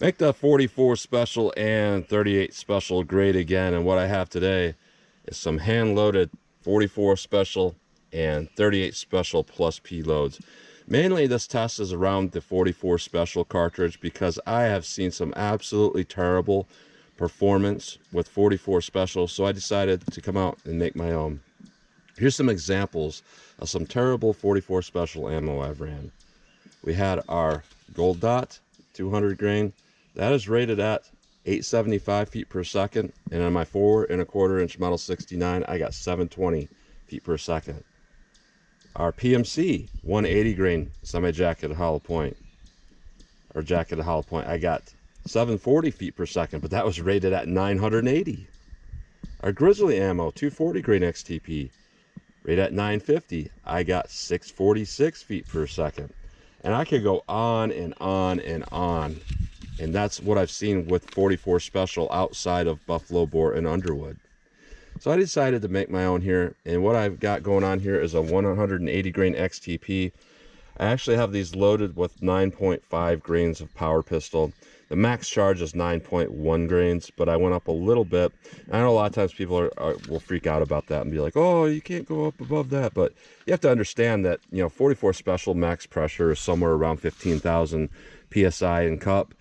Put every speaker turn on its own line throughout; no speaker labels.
Make the 44 special and 38 special great again. And what I have today is some hand-loaded 44 special and 38 special plus P loads. Mainly this test is around the 44 special cartridge because I have seen some absolutely terrible performance with 44 special, so I decided to come out and make my own. Here's some examples of some terrible 44 special ammo I've ran. We had our Gold Dot 200 grain. That is rated at 875 feet per second, and on my 4 1/4 inch Model 69 I got 720 feet per second. Our PMC 180 grain semi-jacketed hollow point, or jacketed hollow point, I got 740 feet per second, but that was rated at 980. Our Grizzly ammo 240 grain XTP, rated at 950, I got 646 feet per second. And I could go on and on and on. And that's what I've seen with 44 special outside of Buffalo Bore and Underwood. So I decided to make my own here. And what I've got going on here is a 180 grain XTP. I actually have these loaded with 9.5 grains of power pistol. The max charge is 9.1 grains, but I went up a little bit. I know a lot of times people will freak out about that and be like, oh, you can't go up above that. But you have to understand that, 44 special max pressure is somewhere around 15,000 PSI in cup.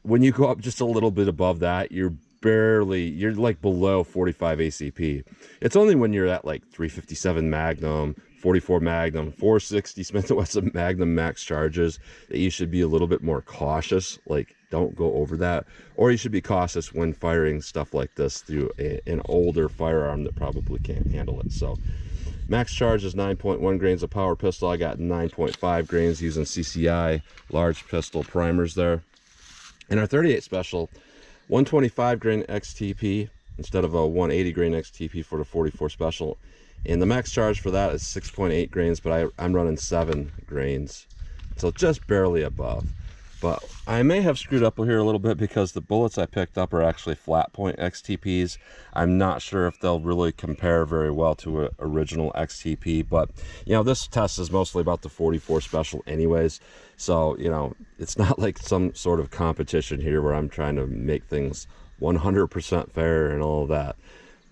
When you go up just a little bit above that, you're like below 45 ACP. It's only when you're at like 357 Magnum, 44 Magnum, 460 Smith & Wesson Magnum max charges that you should be a little bit more cautious. Like, don't go over that. Or you should be cautious when firing stuff like this through an older firearm that probably can't handle it. So max charge is 9.1 grains of power pistol. I got 9.5 grains using CCI large pistol primers there. And our 38 special, 125 grain XTP instead of a 180 grain XTP for the 44 special. And the max charge for that is 6.8 grains, but I'm running 7 grains. So just barely above. But I may have screwed up here a little bit because the bullets I picked up are actually flat point XTPs. I'm not sure if they'll really compare very well to an original XTP, but this test is mostly about the 44 special anyways. So, it's not like some sort of competition here where I'm trying to make things 100% fair and all of that.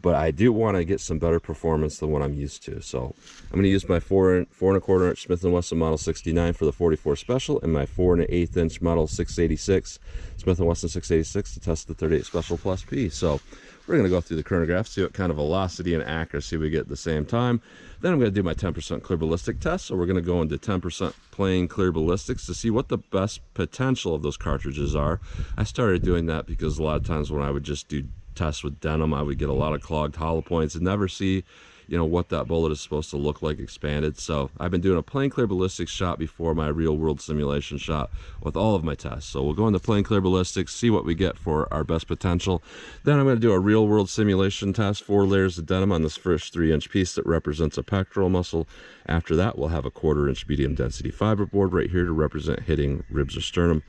But I do want to get some better performance than what I'm used to. So I'm going to use my 4 1/4 inch Smith & Wesson Model 69 for the 44 special and my 4 1/8 inch Model 686 Smith & Wesson 686 to test the 38 special plus P. So we're going to go through the chronograph, see what kind of velocity and accuracy we get at the same time. Then I'm going to do my 10% clear ballistic test. So we're going to go into 10% plain clear ballistics to see what the best potential of those cartridges are. I started doing that because a lot of times when I would just do tests with denim, I would get a lot of clogged hollow points and never see what that bullet is supposed to look like expanded. So I've been doing a plain clear ballistics shot before my real world simulation shot with all of my tests. So we'll go into plain clear ballistics, see what we get for our best potential. Then I'm going to do a real world simulation test, 4 layers of denim on this first 3-inch piece that represents a pectoral muscle. After that, we'll have a 1/4 inch medium density fiberboard right here to represent hitting ribs or sternum.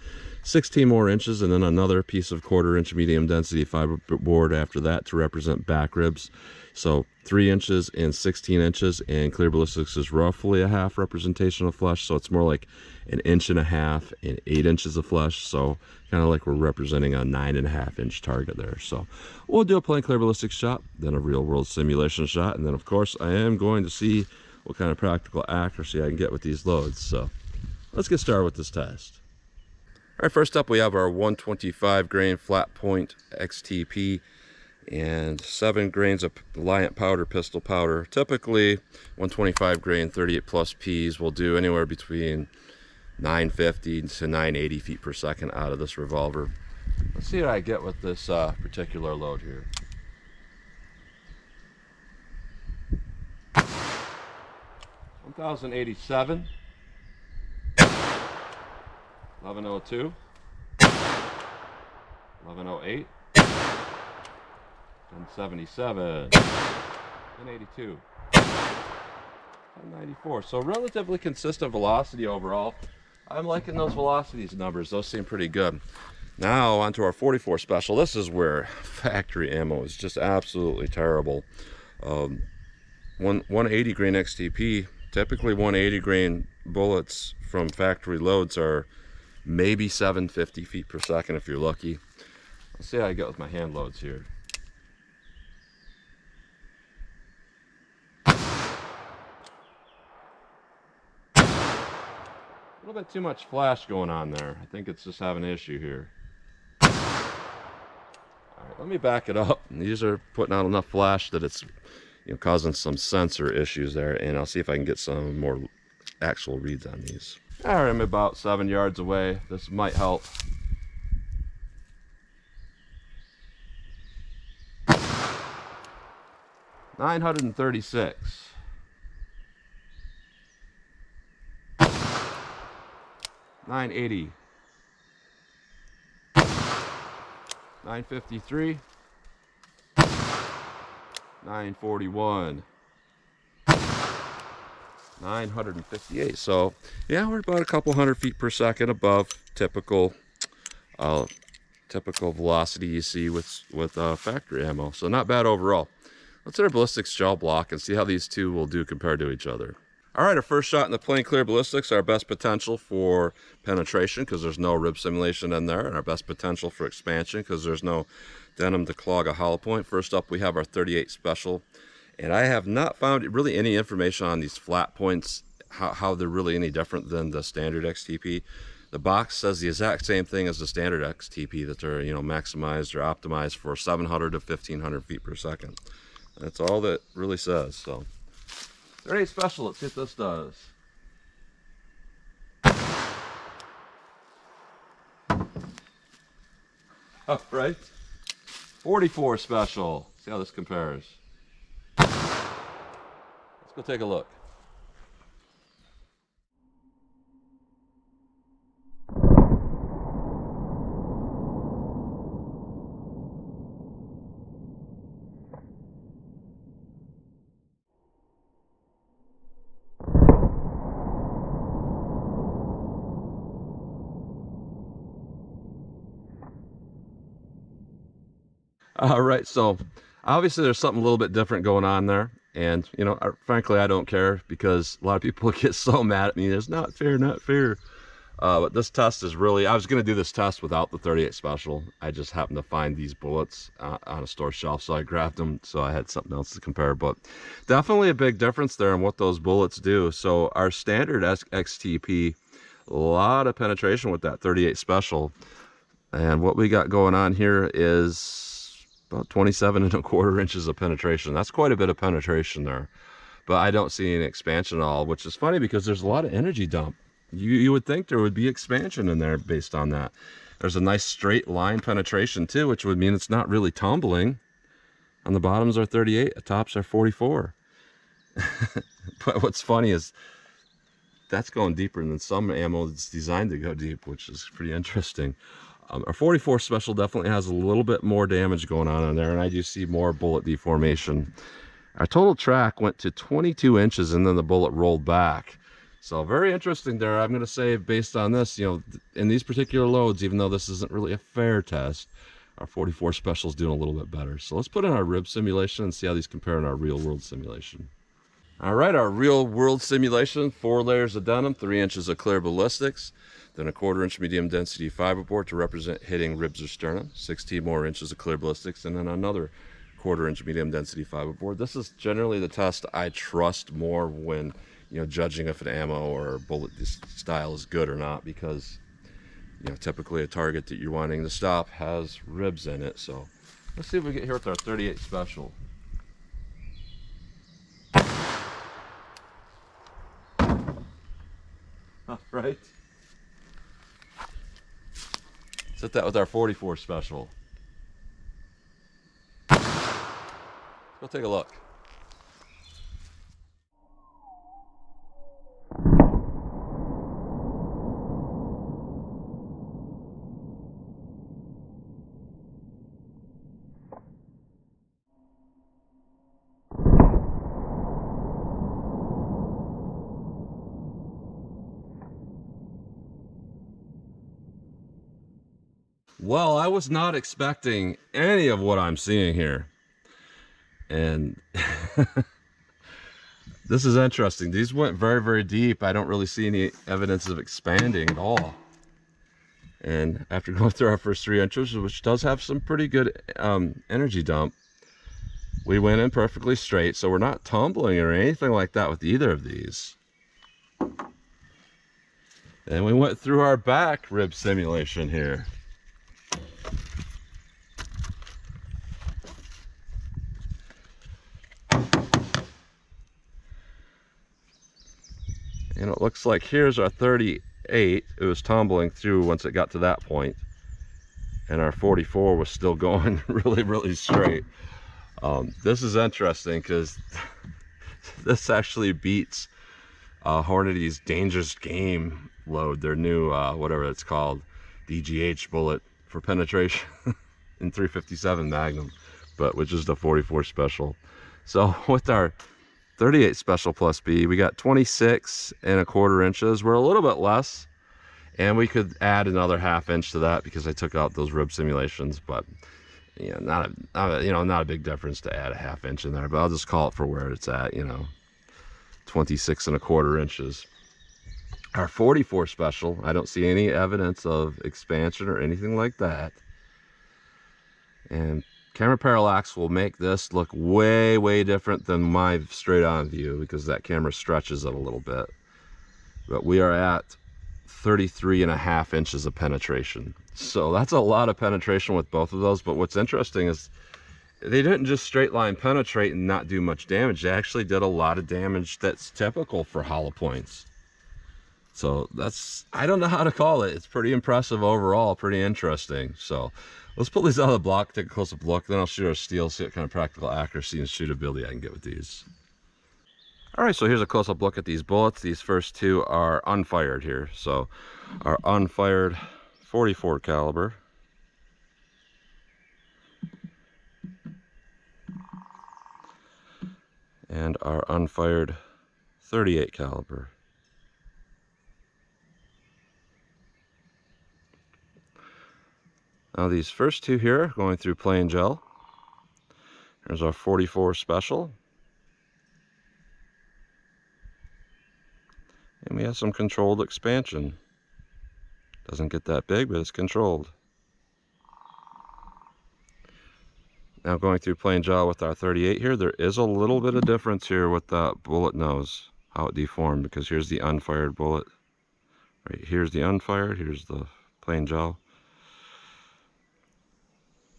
16 more inches, and then another piece of 1/4 inch medium density fiberboard after that to represent back ribs. So 3 inches and 16 inches, and clear ballistics is roughly a half representation of flesh, so it's more like 1.5 inches and 8 inches of flesh. So kind of like we're representing a 9.5 inch target there. So we'll do a plain clear ballistics shot, then a real world simulation shot, and then of course I am going to see what kind of practical accuracy I can get with these loads. So let's get started with this test. All right, first up we have our 125 grain flat point XTP and 7 grains of Reliant powder, pistol powder. Typically 125 grain 38 plus Ps will do anywhere between 950 to 980 feet per second out of this revolver. Let's see what I get with this particular load here. $1,087, 1102, 1108, 1077, 1082, 1094. So relatively consistent velocity overall. I'm liking those velocities numbers. Those seem pretty good. Now onto our 44 special. This is where factory ammo is just absolutely terrible. 180 grain XTP. Typically 180 grain bullets from factory loads are maybe 750 feet per second if you're lucky. Let's see how I get with my hand loads here. A little bit too much flash going on there. I think it's just having an issue here. All right, let me back it up. These are putting out enough flash that it's, you know, causing some sensor issues there, and I'll see if I can get some more actual reads on these. All right, I'm about 7 yards away. This might help. $936. 980. 953. 941. 958. So yeah, we're about a couple hundred feet per second above typical velocity you see with factory ammo. So not bad overall. Let's hit our ballistics gel block and see how these two will do compared to each other. All right, our first shot in the plain clear ballistics, our best potential for penetration because there's no rib simulation in there, and our best potential for expansion because there's no denim to clog a hollow point. First up, we have our 38 special, and I have not found really any information on these flat points, how they're really any different than the standard XTP. The box says the exact same thing as the standard XTP, that they're, you know, maximized or optimized for 700 to 1500 feet per second. That's all that really says. So 38 special, let's see what this does. All right, 44 special. See how this compares. Let's go take a look. All right, so obviously there's something a little bit different going on there, and you know, frankly, I don't care because a lot of people get so mad at me. It's not fair, not fair. But this test is really, I was going to do this test without the 38 special. I just happened to find these bullets on a store shelf, so I grabbed them, so I had something else to compare. But definitely a big difference there in what those bullets do. So our standard XTP, a lot of penetration with that 38 special, and what we got going on here is about 27¼ inches of penetration. That's quite a bit of penetration there, but I don't see any expansion at all, which is funny because there's a lot of energy dump. You would think there would be expansion in there based on that. There's a nice straight line penetration too, which would mean it's not really tumbling. On the bottoms are 38, the tops are 44. But what's funny is that's going deeper than some ammo that's designed to go deep, which is pretty interesting. Our 44 special definitely has a little bit more damage going on in there, and I do see more bullet deformation. Our total track went to 22 inches and then the bullet rolled back. So very interesting there. I'm going to say based on this, you know, in these particular loads, even though this isn't really a fair test, our 44 special is doing a little bit better. So let's put in our rib simulation and see how these compare in our real world simulation. All right, our real world simulation, 4 layers of denim, 3 inches of clear ballistics, then a 1/4 inch medium density fiberboard to represent hitting ribs or sternum, 16 more inches of clear ballistics, and then another 1/4 inch medium density fiberboard. This is generally the test I trust more when, you know, judging if an ammo or bullet style is good or not, because, you know, typically a target that you're wanting to stop has ribs in it. So let's see if we get here with our 38 special. All right. Let's hit that with our 44 special. Let's go take a look. Well, I was not expecting any of what I'm seeing here. And this is interesting. These went very, very deep. I don't really see any evidence of expanding at all. And after going through our first 3 inches, which does have some pretty good energy dump, we went in perfectly straight, so we're not tumbling or anything like that with either of these. And we went through our back rib simulation here. And it looks like here's our 38. It was tumbling through once it got to that point. And our 44 was still going really straight. This is interesting because this actually beats Hornady's Dangerous Game load, their new, whatever it's called, DGH bullet for penetration in 357 Magnum, but which is the 44 special. So with our 38 special plus B, we got 26¼ inches. We're a little bit less, and we could add another ½ inch to that because I took out those rib simulations, but you know, not a big difference to add a ½ inch in there, but I'll just call it for where it's at, you know, 26¼ inches. Our 44 special, I don't see any evidence of expansion or anything like that. And camera parallax will make this look way different than my straight on view because that camera stretches it a little bit. But we are at 33½ inches of penetration. So that's a lot of penetration with both of those. But what's interesting is they didn't just straight line penetrate and not do much damage. They actually did a lot of damage that's typical for hollow points. So that's, I don't know how to call it. It's pretty impressive overall, pretty interesting. So let's pull these out of the block, take a close-up look, then I'll shoot our steel, see what kind of practical accuracy and shootability I can get with these. All right, so here's a close-up look at these bullets. These first 2 are unfired here. So our unfired 44 caliber. And our unfired 38 caliber. Now these first 2 here going through plain gel. There's our 44 special. And we have some controlled expansion. Doesn't get that big, but it's controlled. Now going through plain gel with our 38 here, there is a little bit of difference here with that bullet nose, how it deformed, because here's the unfired bullet. Right, here's the unfired, here's the plain gel.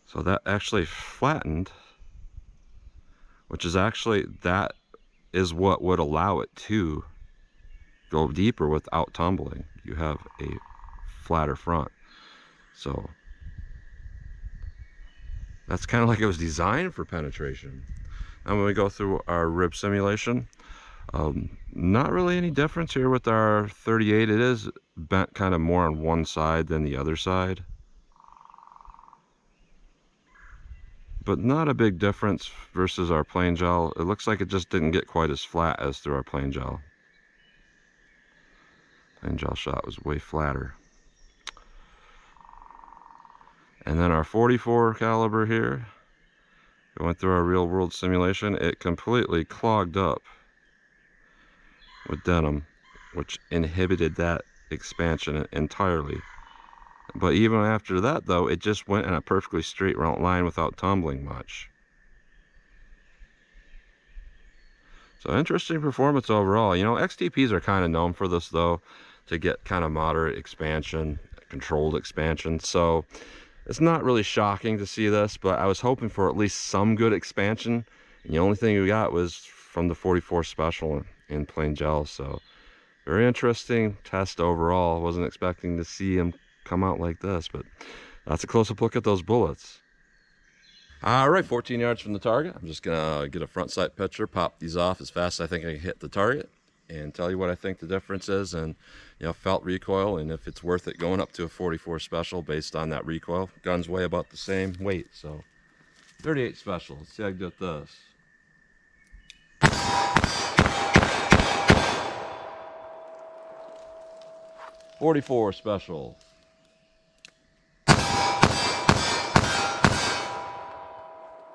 So that actually flattened, which is actually, that is what would allow it to go deeper without tumbling. You have a flatter front. So that's kind of like it was designed for penetration. And when we go through our rib simulation, not really any difference here with our 38. It is bent kind of more on one side than the other side, but not a big difference versus our plain gel. It looks like it just didn't get quite as flat as through our plain gel. Plain gel shot was way flatter. And then our 44 caliber here, going through our real world simulation, it completely clogged up with denim, which inhibited that expansion entirely. But even after that though, it just went in a perfectly straight line without tumbling much. So interesting performance overall. You know, XTPs are kind of known for this though, to get kind of moderate expansion, controlled expansion. So it's not really shocking to see this, but I was hoping for at least some good expansion. And the only thing we got was from the 44 special in plain gel. So very interesting test overall. Wasn't expecting to see him come out like this, but that's a close-up look at those bullets. All right, 14 yards from the target. I'm just gonna get a front sight picture, pop these off as fast as I think I can hit the target, and tell you what I think the difference is, and you know, felt recoil, and if it's worth it going up to a 44 special based on that recoil. Guns weigh about the same weight, so 38 special. Let's see how I do with this. .44 special.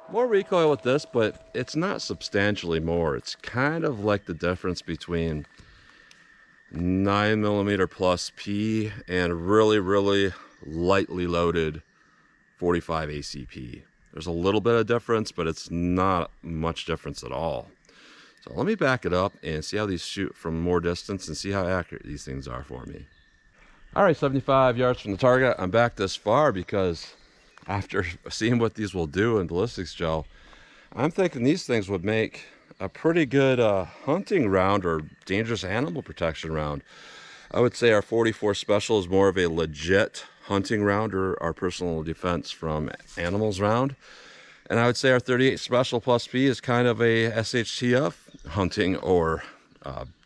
More recoil with this, but it's not substantially more. It's kind of like the difference between 9mm plus P and really lightly loaded 45 ACP. There's a little bit of difference, but it's not much difference at all. So let me back it up and see how these shoot from more distance and see how accurate these things are for me. All right, 75 yards from the target. I'm back this far because after seeing what these will do in ballistics gel, I'm thinking these things would make a pretty good hunting round or dangerous animal protection round. I would say our 44 Special is more of a legit hunting round or our personal defense from animals round. And I would say our 38 Special Plus P is kind of a SHTF hunting or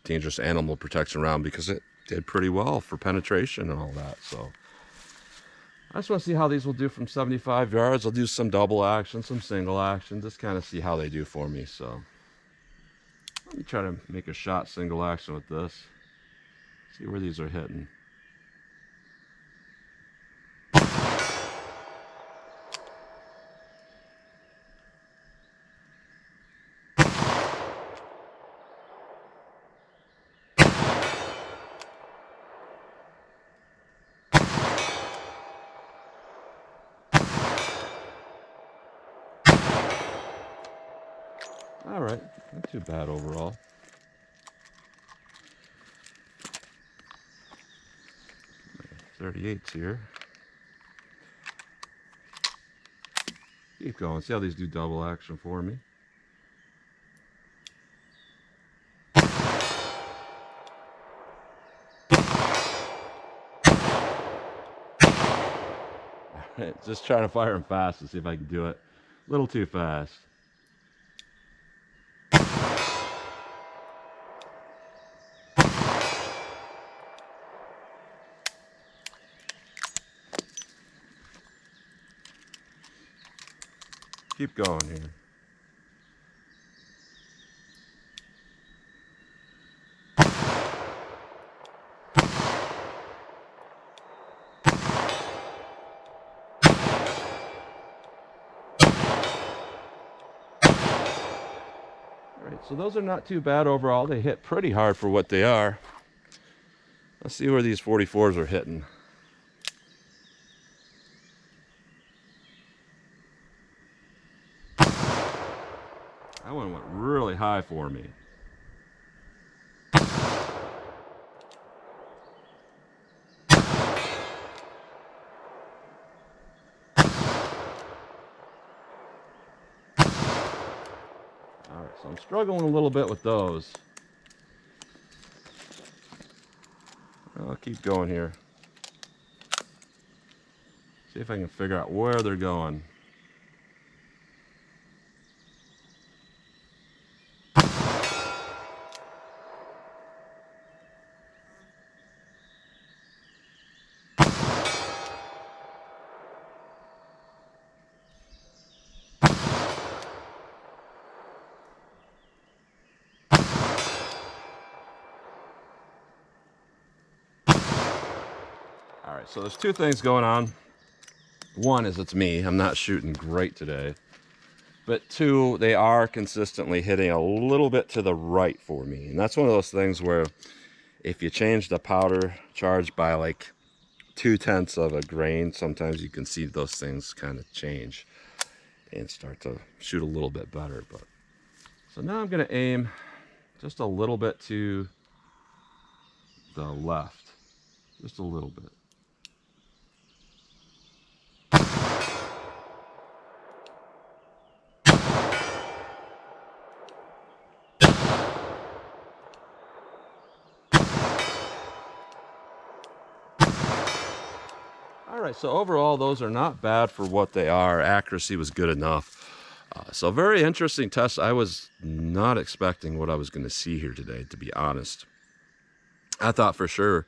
dangerous animal protection round because it did pretty well for penetration and all that. So I just want to see how these will do from 75 yards. I'll do some double action, some single action, just kind of see how they do for me. So let me try to make a shot single action with this. See where these are hitting. All right, not too bad overall. My 38's here. Keep going, see how these do double action for me. Alright, just trying to fire them fast to see if I can do it. A little too fast. Keep going here. Alright, so those are not too bad overall. They hit pretty hard for what they are. Let's see where these 44s are hitting. That one went really high for me. Alright, so I'm struggling a little bit with those. I'll keep going here. See if I can figure out where they're going. All right, so there's two things going on. One is it's me. I'm not shooting great today. But two, they are consistently hitting a little bit to the right for me. And that's one of those things where if you change the powder charge by like 0.2 of a grain, sometimes you can see those things kind of change and start to shoot a little bit better. But so now I'm going to aim just a little bit to the left, just a little bit. Alright, so overall those are not bad for what they are. Accuracy was good enough. So very interesting test. I was not expecting what I was going to see here today, to be honest. I thought for sure,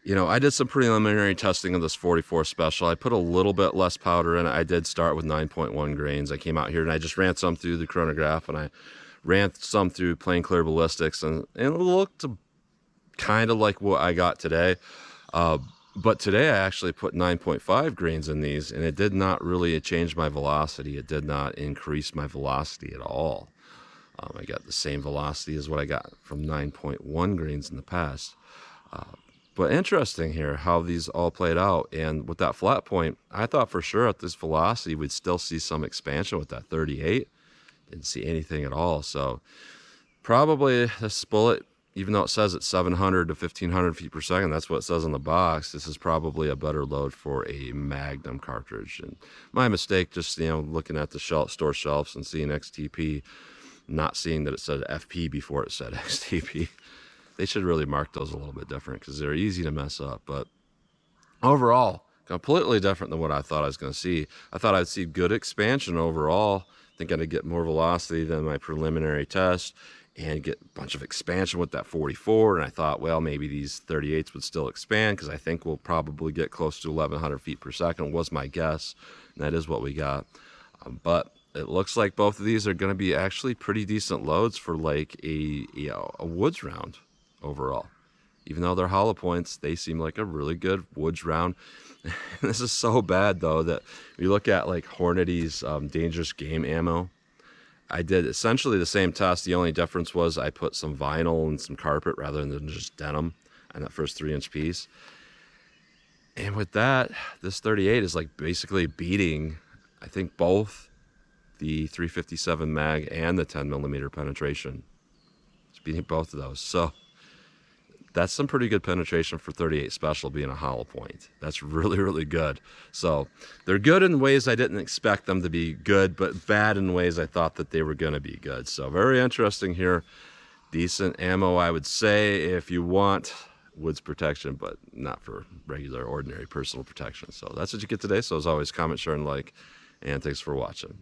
you know, I did some preliminary testing of this 44 Special. I put a little bit less powder in it. I did start with 9.1 grains. I came out here and I just ran some through the Chronograph and I ran some through plain clear ballistics, and it looked kind of like what I got today. But today I actually put 9.5 grains in these, and it did not really change my velocity. It did not increase my velocity at all. I got the same velocity as what I got from 9.1 grains in the past. But interesting here how these all played out. And with that flat point, I thought for sure at this velocity we'd still see some expansion with that 38. Didn't see anything at all. So probably this bullet, even though it says it's 700 to 1500 feet per second, that's what it says on the box, this is probably a better load for a Magnum cartridge. And my mistake, just looking at the store shelves and seeing XTP, not seeing that it said FP before it said XTP. They should really mark those a little bit different because they're easy to mess up. But overall, completely different than what I thought I was going to see. I thought I'd see good expansion overall. I think I'd get more velocity than my preliminary test and get a bunch of expansion with that 44. And I thought, well, maybe these 38s would still expand because I think we'll probably get close to 1100 feet per second was my guess. And that is what we got. But it looks like both of these are going to be actually pretty decent loads for like a woods round overall. Even though they're hollow points, they seem like a really good woods round. This is so bad though that we look at like Hornady's dangerous game ammo. I did essentially the same test. The only difference was I put some vinyl and some carpet rather than just denim on that first 3-inch piece. And with that, this 38 is like basically beating, I think, both the 357 mag and the 10mm penetration. It's beating both of those. So that's some pretty good penetration for 38 special being a hollow point. That's really, really good. So they're good in ways I didn't expect them to be good, but bad in ways I thought that they were going to be good. So very interesting here. Decent ammo, I would say, if you want woods protection, but not for regular, ordinary personal protection. So that's what you get today. So as always, comment, share, and like, and thanks for watching.